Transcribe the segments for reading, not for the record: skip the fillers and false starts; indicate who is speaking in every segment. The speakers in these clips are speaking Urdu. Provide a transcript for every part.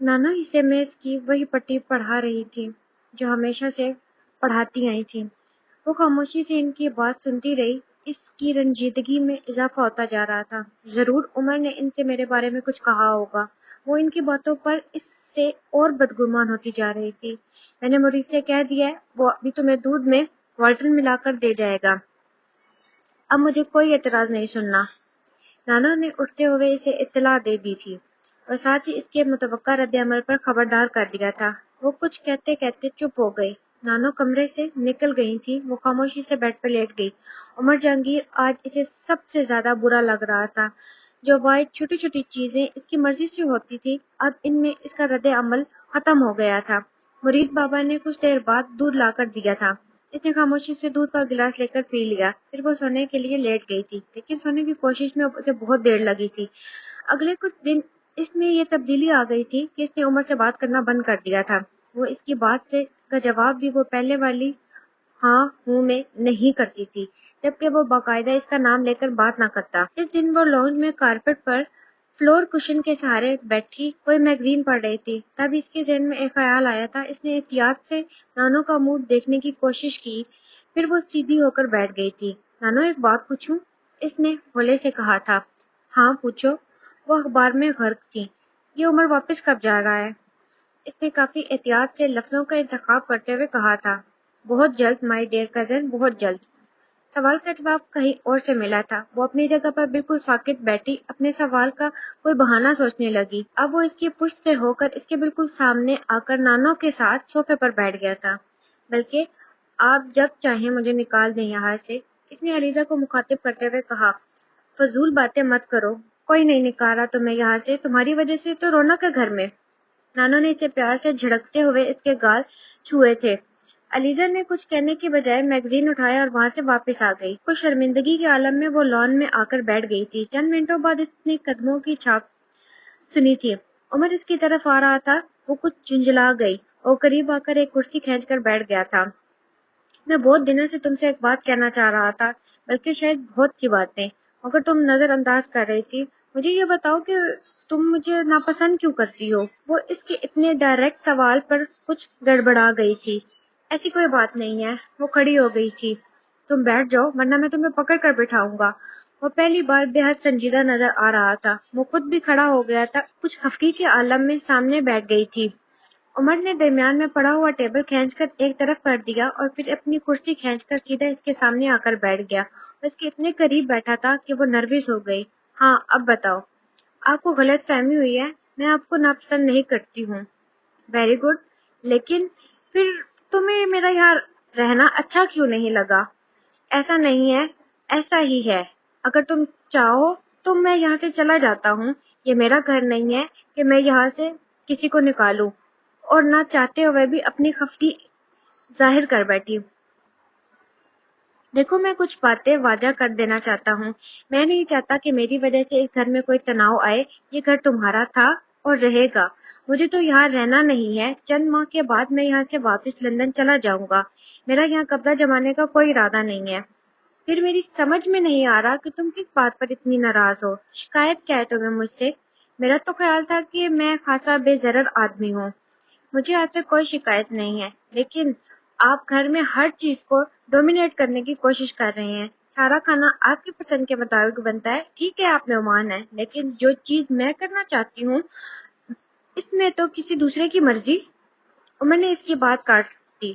Speaker 1: نانا حصے میں اس کی وہی پٹی پڑھا رہی تھی جو ہمیشہ سے پڑھاتی آئی تھی۔ وہ خاموشی سے ان کی بات سنتی رہی۔ اس کی رنجیدگی میں اضافہ ہوتا جا رہا تھا۔ ضرور عمر نے ان سے میرے بارے میں کچھ کہا ہوگا۔ وہ ان کی باتوں پر اس سے اور بدگمان ہوتی جا رہی تھی۔ میں نے مرید سے کہہ دیا ہے، وہ ابھی تمہیں دودھ میں والٹن ملا کر دے جائے گا۔ اب مجھے کوئی اعتراض نہیں سننا۔ نانا نے اٹھتے ہوئے اسے اطلاع دے دی تھی اور ساتھ ہی اس کے متوقع رد عمل پر خبردار کر دیا تھا۔ وہ کچھ کہتے کہتے چپ ہو گئی۔ نانو کمرے سے نکل گئی تھی۔ وہ خاموشی سے بیڈ پر لیٹ گئی۔ عمر جہانگیر آج اسے سب سے زیادہ برا لگ رہا تھا۔ جو واحد چھوٹی چھوٹی چیزیں اس کی مرضی سے ہوتی تھی، اب ان میں اس کا رد عمل ختم ہو گیا تھا۔ مرید بابا نے کچھ دیر بعد دودھ لا کر دیا تھا۔ اس نے خاموشی سے دودھ کا گلاس لے کر پی لیا، پھر وہ سونے کے لیے لیٹ گئی تھی، لیکن سونے کی کوشش میں اسے بہت دیر لگی تھی۔ اگلے کچھ دن اس میں یہ تبدیلی آ گئی تھی کہ اس نے عمر سے بات کرنا بند کر دیا تھا۔ وہ اس کی بات سے کا جواب بھی وہ پہلے والی ہاں ہوں میں نہیں کرتی تھی، جبکہ وہ باقاعدہ اس کا نام لے کر بات نہ کرتا۔ اس دن وہ لانج میں کارپیٹ پر فلور کشن کے سہارے بیٹھی کوئی میگزین پڑھ رہی تھی۔ تب اس کے ذہن میں ایک خیال آیا تھا۔ اس نے احتیاط سے نانو کا منہ دیکھنے کی کوشش کی، پھر وہ سیدھی ہو کر بیٹھ گئی تھی۔ نانو ایک بات پوچھوں؟ اس نے ہولے سے کہا تھا۔ ہاں پوچھو۔ وہ اخبار میں غرق تھی۔ یہ عمر واپس کب جا رہا ہے؟ اس نے کافی احتیاط سے لفظوں کا انتخاب کرتے ہوئے کہا تھا۔ بہت جلد مائی ڈیئر کزن، بہت جلد۔ سوال کا جواب کہیں اور سے ملا تھا۔ وہ اپنی جگہ پر بالکل ساکت بیٹھی اپنے سوال کا کوئی بہانہ سوچنے لگی۔ اب وہ اس کی پشت سے ہو کر اس کے بالکل سامنے آ کر نانو کے ساتھ صوفے پر بیٹھ گیا تھا۔ بلکہ آپ جب چاہیں مجھے نکال دیں یہاں سے، اس نے علیزہ کو مخاطب کرتے ہوئے کہا۔ فضول باتیں مت کرو، کوئی نہیں نکال رہا تمہیں یہاں سے، تمہاری وجہ سے تو رونق ہے گھر میں۔ نانو نے اسے پیار سے جھڑکتے ہوئے اس کے گال چھوئے تھے۔ علیزہ نے کچھ کہنے کی بجائے میگزین اٹھایا اور وہاں سے واپس آ گئی۔ کچھ شرمندگی کے عالم میں وہ لان میں آ کر بیٹھ گئی تھی۔ چند منٹوں بعد اس نے قدموں کی چھاپ سنی تھی۔ عمر اس کی طرف آ رہا تھا۔ وہ کچھ جھنجھلا گئی اور قریب آ کر ایک کرسی کھینچ کر بیٹھ گیا تھا۔ میں بہت دنوں سے تم سے ایک بات کہنا چاہ رہا تھا، بلکہ شاید بہت سی باتیں، مگر تم نظر انداز کر رہی تھی۔ مجھے یہ بتاؤ کہ تم مجھے ناپسند کیوں کرتی ہو؟ وہ اس کے اتنے ڈائریکٹ سوال پر کچھ گڑبڑا گئی تھی۔ ایسی کوئی بات نہیں ہے۔ وہ کھڑی ہو گئی تھی۔ تم بیٹھ جاؤ ورنہ میں تمہیں پکڑ کر بٹھاؤں گا۔ وہ پہلی بار بے حد سنجیدہ نظر آ رہا تھا۔ وہ خود بھی کھڑا ہو گیا تھا، کچھ خفگی کے عالم میں سامنے بیٹھ گئی تھی۔ عمر نے درمیان میں پڑا ہوا ٹیبل کھینچ کر ایک طرف کر دیا اور پھر اپنی کرسی کھینچ کر سیدھا اس کے سامنے آ کر بیٹھ گیا۔ وہ اس کے اتنے قریب بیٹھا تھا کہ وہ نروس ہو گئی۔ ہاں اب بتاؤ۔ آپ کو غلط فہمی ہوئی ہے، میں آپ کو ناپسند نہیں کرتی ہوں۔ ویری گڈ، لیکن پھر تمہیں میرا یہاں رہنا اچھا کیوں نہیں لگا؟ ایسا نہیں ہے، ایسا ہی ہے۔ اگر تم چاہو تو میں یہاں سے چلا جاتا ہوں۔ یہ میرا گھر نہیں ہے کہ میں یہاں سے کسی کو نکالوں، اور نہ چاہتے ہوئے بھی اپنی خفگی ظاہر کر بیٹھی۔ دیکھو میں کچھ باتیں واضح کر دینا چاہتا ہوں۔ میں نہیں چاہتا کہ میری وجہ سے اس گھر میں کوئی تناؤ آئے۔ یہ گھر تمہارا تھا اور رہے گا۔ مجھے تو یہاں رہنا نہیں ہے۔ چند ماہ کے بعد میں یہاں سے واپس لندن چلا جاؤں گا۔ میرا یہاں قبضہ جمانے کا کوئی ارادہ نہیں ہے۔ پھر میری سمجھ میں نہیں آ رہا کہ تم کس بات پر اتنی ناراض ہو۔ شکایت کیا ہے تمہیں مجھ سے؟ میرا تو خیال تھا کہ میں خاصا بے ضرر آدمی ہوں۔ مجھے آپ سے کوئی شکایت نہیں ہے، لیکن آپ گھر میں ہر چیز کو ڈومینیٹ کرنے کی کوشش کر رہے ہیں۔ سارا کھانا آپ کی پسند کے مطابق بنتا ہے۔ ٹھیک ہے آپ مہمان ہیں، لیکن جو چیز میں کرنا چاہتی ہوں اس میں تو کسی دوسرے کی مرضی۔ عمر نے اس کی بات کاٹ دی۔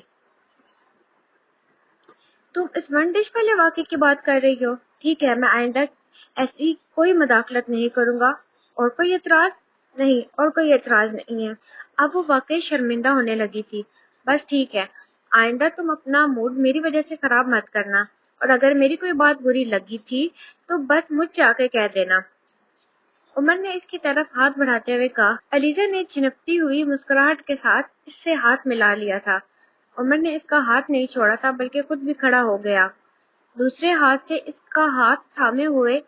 Speaker 1: تم اس ون ڈش والے واقعے کی بات کر رہی ہو؟ ٹھیک ہے، میں آئندہ ایسی کوئی مداخلت نہیں کروں گا۔ اور کوئی اعتراض؟ نہیں، اور کوئی اعتراض نہیں ہے۔ اب وہ واقعی شرمندہ ہونے لگی تھی۔ بس ٹھیک ہے، آئندہ تم اپنا موڈ میری وجہ سے خراب مت کرنا، اور اگر میری کوئی بات بری لگی تھی تو بس مجھ سے آ کے کہہ دینا۔ عمر نے اس کی طرف ہاتھ بڑھاتے ہوئے کہا۔ علیزہ نے چنپتی ہوئی مسکراہٹ کے ساتھ اس سے ہاتھ ملا لیا تھا۔ عمر نے اس کا ہاتھ نہیں چھوڑا تھا، بلکہ خود بھی کھڑا ہو گیا۔ دوسرے ہاتھ سے اس کا ہاتھ تھامے ہوئے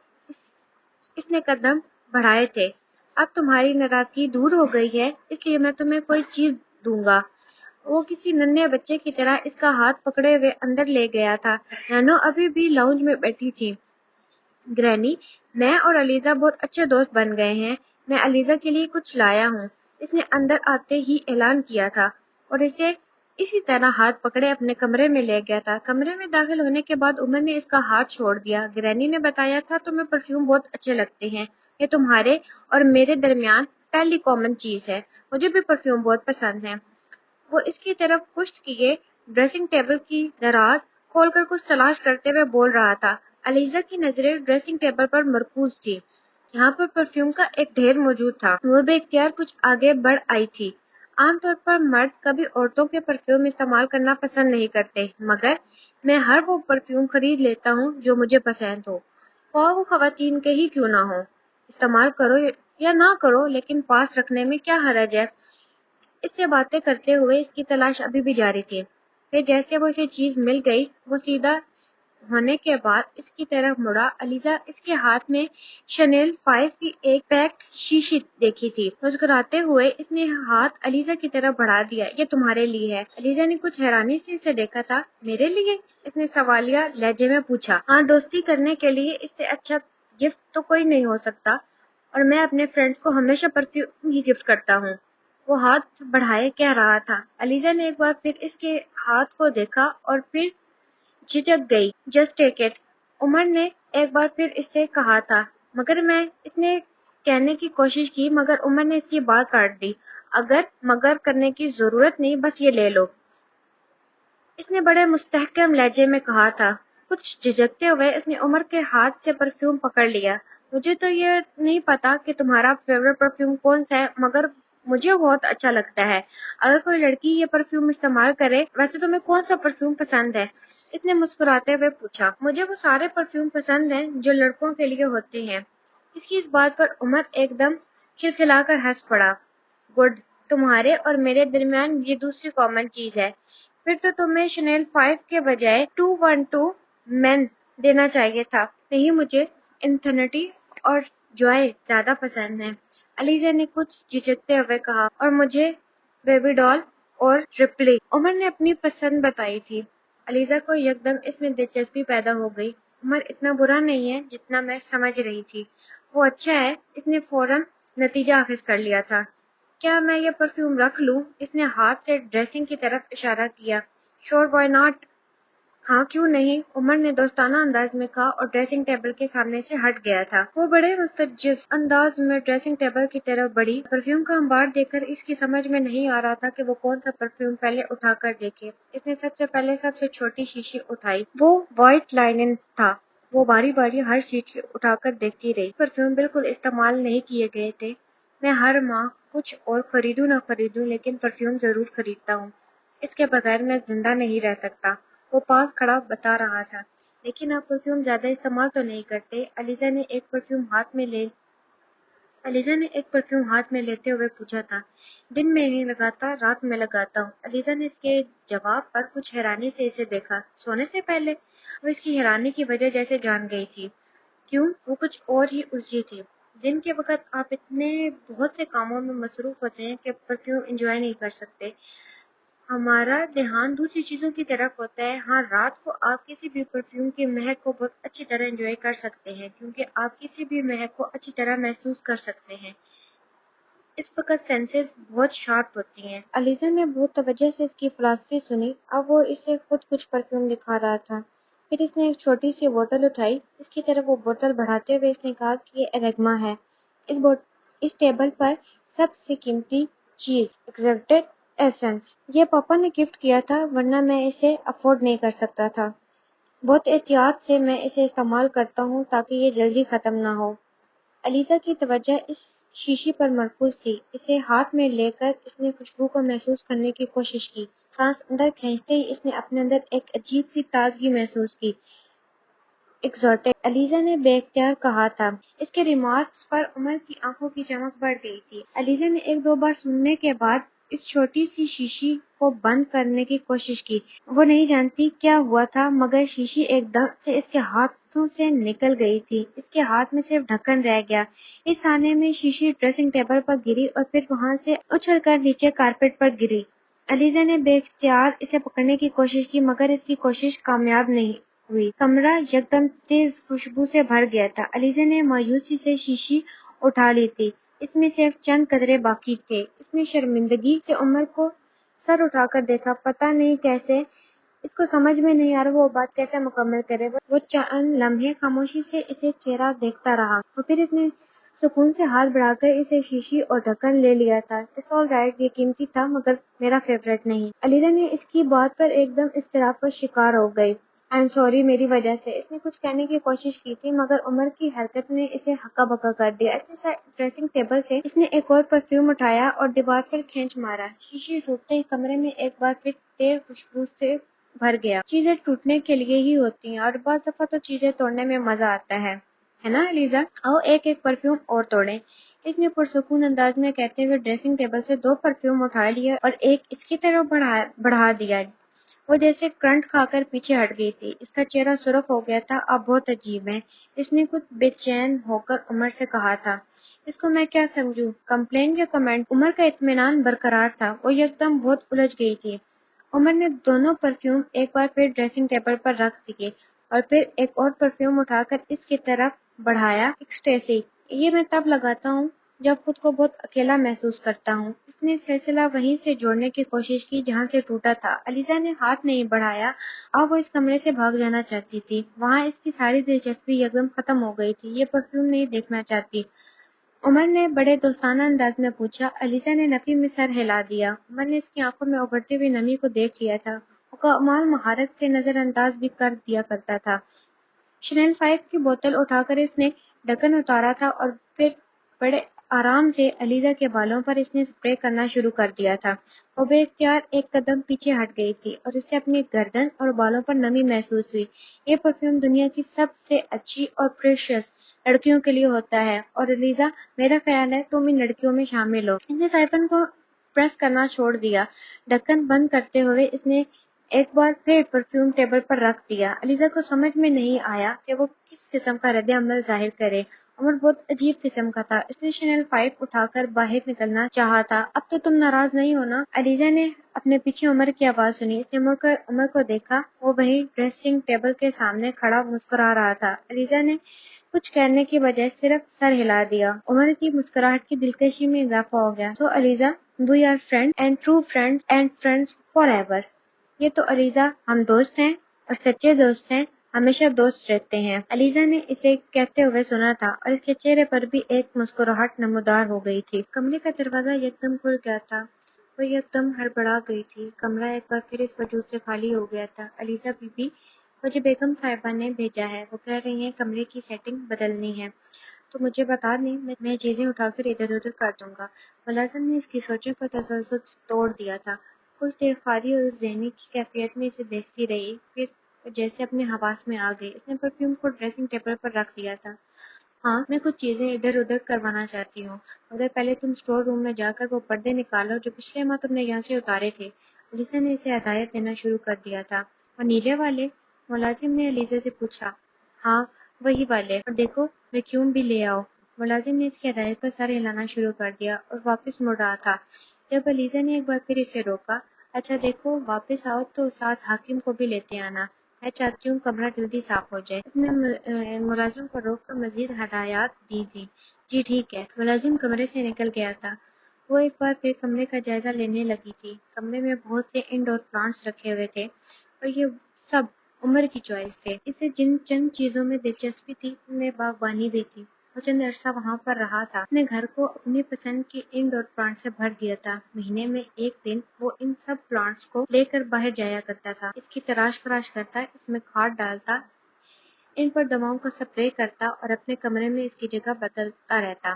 Speaker 1: اس نے قدم بڑھائے تھے۔ اب تمہاری ناراضگی دور ہو گئی ہے، اس لیے میں تمہیں کوئی چیز دوں گا۔ وہ کسی ننھے بچے کی طرح اس کا ہاتھ پکڑے ہوئے اندر لے گیا تھا۔ نانو ابھی بھی لاؤنج میں بیٹھی تھی۔ گرینی، میں اور علیزہ بہت اچھے دوست بن گئے ہیں۔ میں علیزہ کے لیے کچھ لایا ہوں۔ اس نے اندر آتے ہی اعلان کیا تھا اور اسے اسی طرح ہاتھ پکڑے اپنے کمرے میں لے گیا تھا۔ کمرے میں داخل ہونے کے بعد عمر نے اس کا ہاتھ چھوڑ دیا۔ گرینی نے بتایا تھا تمہیں پرفیوم بہت اچھے لگتے ہیں، یہ تمہارے اور میرے درمیان پہلی کامن چیز ہے، مجھے بھی پرفیوم بہت پسند ہے۔ وہ اس کی طرف پشت کیے ڈریسنگ ٹیبل کی دراز کھول کر کچھ تلاش کرتے ہوئے بول رہا تھا۔ علیزہ کی نظریں ڈریسنگ ٹیبل پر مرکوز تھی۔ یہاں پر پرفیوم کا ایک ڈھیر موجود تھا۔ وہ بے اختیار کچھ آگے بڑھ آئی تھی۔ عام طور پر مرد کبھی عورتوں کے پرفیوم استعمال کرنا پسند نہیں کرتے، مگر میں ہر وہ پرفیوم خرید لیتا ہوں جو مجھے پسند ہو، خواہ وہ خواتین کے ہی کیوں نہ ہو۔ استعمال کرو یا نہ کرو، لیکن پاس رکھنے میں کیا حرج ہے۔ اس سے باتیں کرتے ہوئے اس کی تلاش ابھی بھی جاری تھی۔ پھر جیسے وہ اسے چیز مل گئی، وہ سیدھا ہونے کے بعد اس کی طرف مڑا۔ علیزہ اس کے ہاتھ میں شنیل 5 کی ایک پیکڈ شیشی دیکھی تھی۔ مسکراتے ہوئے اس نے ہاتھ علیزہ کی طرف بڑھا دیا۔ یہ تمہارے لیے ہے۔ علیزہ نے کچھ حیرانی سے اسے دیکھا تھا۔ میرے لیے؟ اس نے سوالیہ لہجے میں پوچھا۔ ہاں، دوستی کرنے کے لیے اس سے اچھا گفٹ تو کوئی نہیں ہو سکتا، اور میں اپنے فرینڈز کو ہمیشہ پرفیوم ہی گفٹ کرتا ہوں۔ وہ ہاتھ بڑھائے کہہ رہا تھا۔ علیزہ نے ایک بار پھر اس کے ہاتھ کو دیکھا اور پھر جھجک گئی۔ جسٹ ٹیک اٹ، عمر نے ایک بار پھر اس سے کہا تھا، مگر میں اس نے کہنے کی کوشش کی، مگر عمر نے اس کی بات کاٹ دی۔ اگر مگر کرنے کی ضرورت نہیں، بس یہ لے لو، اس نے بڑے مستحکم لہجے میں کہا تھا۔ کچھ جھجکتے ہوئے اس نے عمر کے ہاتھ سے پرفیوم پکڑ لیا۔ مجھے تو یہ نہیں پتا کہ تمہارا فیورٹ پرفیوم کون سا ہے، مگر مجھے بہت اچھا لگتا ہے اگر کوئی لڑکی یہ پرفیوم استعمال کرے۔ ویسے تمہیں کون سا پرفیوم پسند ہے؟ اس نے مسکراتے ہوئے پوچھا۔ مجھے وہ سارے پرفیوم پسند ہیں جو لڑکوں کے لیے ہوتے ہیں۔ اس کی اس بات پر عمر ایک دم کھلکھلا کر ہنس پڑا۔ گڈ، تمہارے اور میرے درمیان یہ دوسری کامن چیز ہے۔ پھر تو تمہیں شنیل 5 کے بجائے 212 مین دینا چاہیے تھا۔ نہیں، مجھے انفینٹی اور جوائے زیادہ پسند ہیں، علیزہ نے کچھ جھجکتے ہوئے کہا، اور مجھے بیبی ڈال اور رپلی۔ عمر نے اپنی پسند بتائی تھی۔ علیزہ کو یکدم اس میں دلچسپی پیدا ہو گئی۔ عمر اتنا برا نہیں ہے جتنا میں سمجھ رہی تھی، وہ اچھا ہے۔ اس نے فوراً نتیجہ اخذ کر لیا تھا۔ کیا میں یہ پرفیوم رکھ لوں؟ اس نے ہاتھ سے ڈریسنگ کی طرف اشارہ کیا۔ شور، وائی ناٹ؟ ہاں، کیوں نہیں، عمر نے دوستانہ انداز میں کہا اور ڈریسنگ ٹیبل کے سامنے سے ہٹ گیا تھا۔ وہ بڑے مستجز انداز میں ڈریسنگ ٹیبل کی طرف بڑھی۔ پرفیوم کا انبار دیکھ کر اس کی سمجھ میں نہیں آ رہا تھا کہ وہ کون سا پرفیوم پہلے اٹھا کر دیکھے۔ اس نے سب سے پہلے سب سے چھوٹی شیشی اٹھائی۔ وہ وائٹ لائنن تھا۔ وہ باری باری ہر شیشی اٹھا کر دیکھتی رہی۔ پرفیوم بالکل استعمال نہیں کیے گئے تھے۔ میں ہر ماہ کچھ اور خریدوں نہ خریدوں، لیکن پرفیوم ضرور خریدتا ہوں۔ اس کے بغیر میں زندہ نہیں رہ سکتا، وہ پاس کھڑا بتا رہا تھا۔ لیکن آپ پرفیوم زیادہ استعمال تو نہیں کرتے؟ علیزہ نے ایک پرفیوم ہاتھ میں لیتے ہوئے پوچھا تھا۔ دن میں نہیں لگاتا، رات میں لگاتا ہوں۔ علیزہ نے اس کے جواب پر کچھ حیرانی سے اسے دیکھا۔ سونے سے پہلے؟ وہ اس کی حیرانی کی وجہ جیسے جان گئی تھی۔ کیوں؟ وہ کچھ اور ہی الجھی تھی۔ دن کے وقت آپ اتنے بہت سے کاموں میں مصروف ہوتے ہیں کہ پرفیوم انجوائے نہیں کر سکتے۔ ہمارا دھیان دوسری چیزوں کی طرف ہوتا ہے۔ ہاں، رات کو آپ کسی بھی پرفیوم کی مہک کو بہت اچھی طرح انجوائے کر سکتے ہیں، کیونکہ آپ کسی بھی مہک کو اچھی طرح محسوس کر سکتے ہیں۔ اس وقت سینسز بہت شارپ ہوتی ہیں۔ علیزہ نے بہت توجہ سے اس کی فلسفی سنی۔ اب وہ اسے خود کچھ پرفیوم دکھا رہا تھا۔ پھر اس نے ایک چھوٹی سی بوتل اٹھائی۔ اس کی طرف وہ بوتل بڑھاتے ہوئے اس نے کہا کہ یہ اریگما ہے۔ اس ٹیبل پر سب سے قیمتی چیز، ایگزیکٹڈ ایسنس۔ یہ پاپا نے گفٹ کیا تھا، ورنہ میں اسے افورڈ نہیں کر سکتا تھا۔ بہت احتیاط سے میں اسے استعمال کرتا ہوں تاکہ یہ جلدی ختم نہ ہو۔ علیزہ کی توجہ اس شیشی پر مرکوز تھی۔ اسے ہاتھ میں لے کر اس نے خوشبو کو محسوس کرنے کی کوشش کی۔ سانس اندر کھینچتے ہی اس نے اپنے اندر ایک عجیب سی تازگی محسوس کی۔ ایکزوٹک، علیزہ نے بے اختیار کہا تھا۔ اس کے ریمارکس پر عمر کی آنکھوں کی چمک بڑھ گئی تھی۔ علیزہ نے ایک دو بار سننے کے بعد اس چھوٹی سی شیشی کو بند کرنے کی کوشش کی۔ وہ نہیں جانتی کیا ہوا تھا، مگر شیشی ایک دم سے اس کے ہاتھوں سے نکل گئی تھی۔ اس کے ہاتھ میں صرف ڈھکن رہ گیا۔ اس ثانیے میں شیشی ڈریسنگ ٹیبل پر گری اور پھر وہاں سے اچھل کر نیچے کارپیٹ پر گری۔ علیزہ نے بے اختیار اسے پکڑنے کی کوشش کی، مگر اس کی کوشش کامیاب نہیں ہوئی۔ کمرہ یکدم تیز خوشبو سے بھر گیا تھا۔ علیزہ نے مایوسی سے شیشی اٹھا لی تھی۔ اس میں صرف چند قطرے باقی تھے۔ اس نے شرمندگی سے عمر کو سر اٹھا کر دیکھا، پتہ نہیں کیسے، اس کو سمجھ میں نہیں آ رہا وہ بات کیسے مکمل کرے۔ وہ چند لمحے خاموشی سے اسے چہرہ دیکھتا رہا اور پھر اس نے سکون سے ہاتھ بڑھا کر اسے شیشی اور ڈھکن لے لیا تھا۔ اٹس آل رائٹ، یہ قیمتی تھا مگر میرا فیورٹ نہیں۔ علیزہ نے اس کی بات پر ایک دم اضطراب کا شکار ہو گئی۔ آئی ایم سوری، میری وجہ سے۔ اس نے کچھ کہنے کی کوشش کی تھی مگر عمر کی حرکت نے اسے ہکا بکا کر دیا۔ اس نے ڈریسنگ ٹیبل سے اس نے ایک اور پرفیوم اٹھایا اور دیوار پر کھینچ مارا۔ شیشی ٹوٹتے ہی کمرے میں ایک بار پھر تیز خوشبو سے بھر گیا۔ چیزیں ٹوٹنے کے لیے ہی ہوتی ہیں اور بعض دفعہ تو چیزیں توڑنے میں مزہ آتا ہے نا علیزہ؟ آؤ ایک ایک پرفیوم اور توڑیں۔ اس نے پرسکون انداز میں کہتے ہوئے ڈریسنگ ٹیبل سے 2 پرفیوم اٹھا لیے اور ایک اس کی طرف بڑھا دیا۔ وہ جیسے کرنٹ کھا کر پیچھے ہٹ گئی تھی۔ اس کا چہرہ سرخ ہو گیا تھا۔ آپ بہت عجیب ہیں، اس نے کچھ بے چین ہو کر عمر سے کہا تھا۔ اس کو میں کیا سمجھوں، کمپلین یا کمنٹ؟ عمر کا اطمینان برقرار تھا، وہ یکدم بہت الجھ گئی تھی۔ عمر نے دونوں پرفیوم ایک بار پھر ڈریسنگ ٹیبل پر رکھ دیے اور پھر ایک اور پرفیوم اٹھا کر اس کی طرف بڑھایا۔ ایکسٹیسی، یہ میں تب لگاتا ہوں جب خود کو بہت اکیلا محسوس کرتا ہوں۔ اس نے سلسلہ وہیں سے جوڑنے کی کوشش کی جہاں سے ٹوٹا تھا۔ علیزہ نے ہاتھ نہیں بڑھایا۔ اب وہ اس کمرے سے بھاگ جانا چاہتی تھی۔ وہاں اس کی ساری دلچسپی یکدم ختم ہو گئی تھی۔ یہ پرفیوم نہیں دیکھنا چاہتی؟ عمر نے بڑے دوستانہ انداز میں پوچھا۔ علیزہ نے نفی میں سر ہلا دیا۔ عمر نے اس کی آنکھوں میں ابھرتی ہوئی نمی کو دیکھ لیا تھا۔ وہ کمال مہارت سے نظر انداز بھی کر دیا کرتا تھا۔ شنیل 5 کی بوتل اٹھا کر اس نے ڈھکن اتارا تھا اور پھر بڑے آرام سے علیزہ کے بالوں پر اس نے سپرے کرنا شروع کر دیا تھا۔ وہ بے اختیار ایک قدم پیچھے ہٹ گئی تھی اور اسے اپنی گردن اور بالوں پر نمی محسوس ہوئی۔ یہ پرفیوم دنیا کی سب سے اچھی اور پریشیس لڑکیوں کے لیے ہوتا ہے اور علیزہ، میرا خیال ہے تم ان لڑکیوں میں شامل ہو۔ اس نے سائفن کو پریس کرنا چھوڑ دیا۔ ڈھکن بند کرتے ہوئے اس نے ایک بار پھر پرفیوم ٹیبل پر رکھ دیا۔ علیزہ کو سمجھ میں نہیں آیا کہ وہ کس قسم کا رد عمل ظاہر کرے۔ عمر بہت عجیب قسم کا تھا۔ اس نے شنیل 5 اٹھا کر باہر نکلنا چاہا تھا۔ اب تو تم ناراض نہیں ہو نا؟ علیزہ نے اپنے پیچھے عمر کی آواز سنی۔ اس نے مڑ کر عمر کو دیکھا، وہ وہیں ڈریسنگ ٹیبل کے سامنے کھڑا مسکرا رہا تھا۔ علیزہ نے کچھ کہنے کی بجائے صرف سر ہلا دیا۔ عمر کی مسکراہٹ کی دلکشی میں اضافہ ہو گیا۔ So Aliza, we are friends and true friends and friends forever. یہ تو علیزہ، ہم دوست ہیں اور سچے دوست ہیں، ہمیشہ دوست رہتے ہیں۔ علیزہ نے اسے کہتے ہوئے سنا تھا اور اس کے چہرے پر بھی ایک مسکراہٹ نمودار ہو گئی تھی۔ کمرے کا دروازہ یکدم کھل گیا تھا۔ وہ یکدم ہڑبڑا گئی تھی۔ کمرہ ایک بار پھر اس وجود سے خالی ہو گیا تھا۔ علیزہ بی بی، مجھے بیگم صاحبہ نے بھیجا ہے، وہ کہہ رہی ہیں کمرے کی سیٹنگ بدلنی ہے، تو مجھے بتا دیں، میں چیزیں اٹھا کر ادھر ادھر کر دوں گا۔ ملازم نے اس کی سوچوں کا تسلسل توڑ دیا تھا۔ کچھ دیر خالی اور ذہنی کی کیفیت میں اسے دیکھتی رہی، پھر جیسے اپنے حواس میں آ گئی۔ اس نے پرفیوم کو ڈریسنگ ٹیبل پر رکھ دیا تھا۔ ہاں، میں کچھ چیزیں ادھر ادھر کروانا چاہتی ہوں، مگر پہلے تم اسٹور روم میں جا کر وہ پردے نکالو جو پچھلے ماہ تم نے یہاں سے اتارے تھے۔ علیزہ نے اسے ہدایت دینا شروع کر دیا تھا۔ اور نیلے والے؟ ملازم نے علیزہ سے پوچھا۔ ہاں، وہی والے، اور دیکھو ویکیوم بھی لے آؤ۔ ملازم نے اس کی ہدایت پر سر ہلانا شروع کر دیا اور واپس مڑ رہا تھا جب علیزہ نے ایک بار پھر اسے روکا۔ اچھا دیکھو، واپس آؤ تو ساتھ حاکم کو بھی لیتے آنا، میں چاہتی ہوں کمرہ جلدی صاف ہو جائے۔ اس نے ملازم کو روک کر مزید ہدایات دی تھی۔ جی ٹھیک ہے۔ ملازم کمرے سے نکل گیا تھا۔ وہ ایک بار پھر کمرے کا جائزہ لینے لگی تھی۔ کمرے میں بہت سے انڈور پلانٹس رکھے ہوئے تھے اور یہ سب عمر کی چوائس تھے۔ اسے جن چند چیزوں میں دلچسپی تھی ان میں باغبانی بھی تھی۔ وہ چند عرصہ وہاں پر رہا تھا۔ اس نے گھر کو اپنی پسند کے انڈور پلانٹ سے بھر دیا تھا۔ مہینے میں ایک دن وہ ان سب پلانٹس کو لے کر باہر جایا کرتا تھا، اس کی تراش فراش کرتا، اس میں کھاد ڈالتا، ان پر دواؤں کا سپرے کرتا اور اپنے کمرے میں اس کی جگہ بدلتا رہتا۔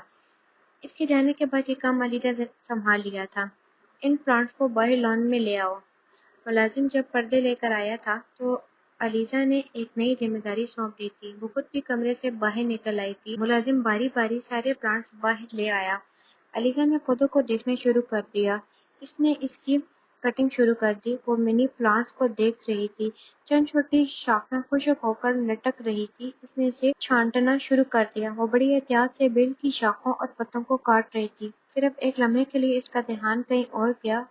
Speaker 1: اس کے جانے کے بعد یہ کام علیزہ نے سنبھال لیا تھا۔ ان پلانٹس کو باہر لان میں لے آؤ۔ ملازم جب پردے لے کر آیا تھا تو علیزہ نے ایک نئی ذمہ داری سونپ دی تھی۔ وہ خود بھی کمرے سے باہر نکل آئی تھی۔ ملازم باری باری سارے پلانٹس باہر لے آیا۔ علیزہ نے پودوں کو دیکھنا شروع کر دیا۔ اس نے اس کی کٹنگ شروع کر دی۔ وہ منی پلانٹس کو دیکھ رہی تھی۔ چند چھوٹی شاخیں خشک ہو کر لٹک رہی تھی۔ اس نے اسے چھانٹنا شروع کر دیا۔ وہ بڑی احتیاط سے بیل کی شاخوں اور پتوں کو کاٹ رہی تھی۔ صرف ایک لمحے کے لیے اس کا دھیان کہیں اور گیا۔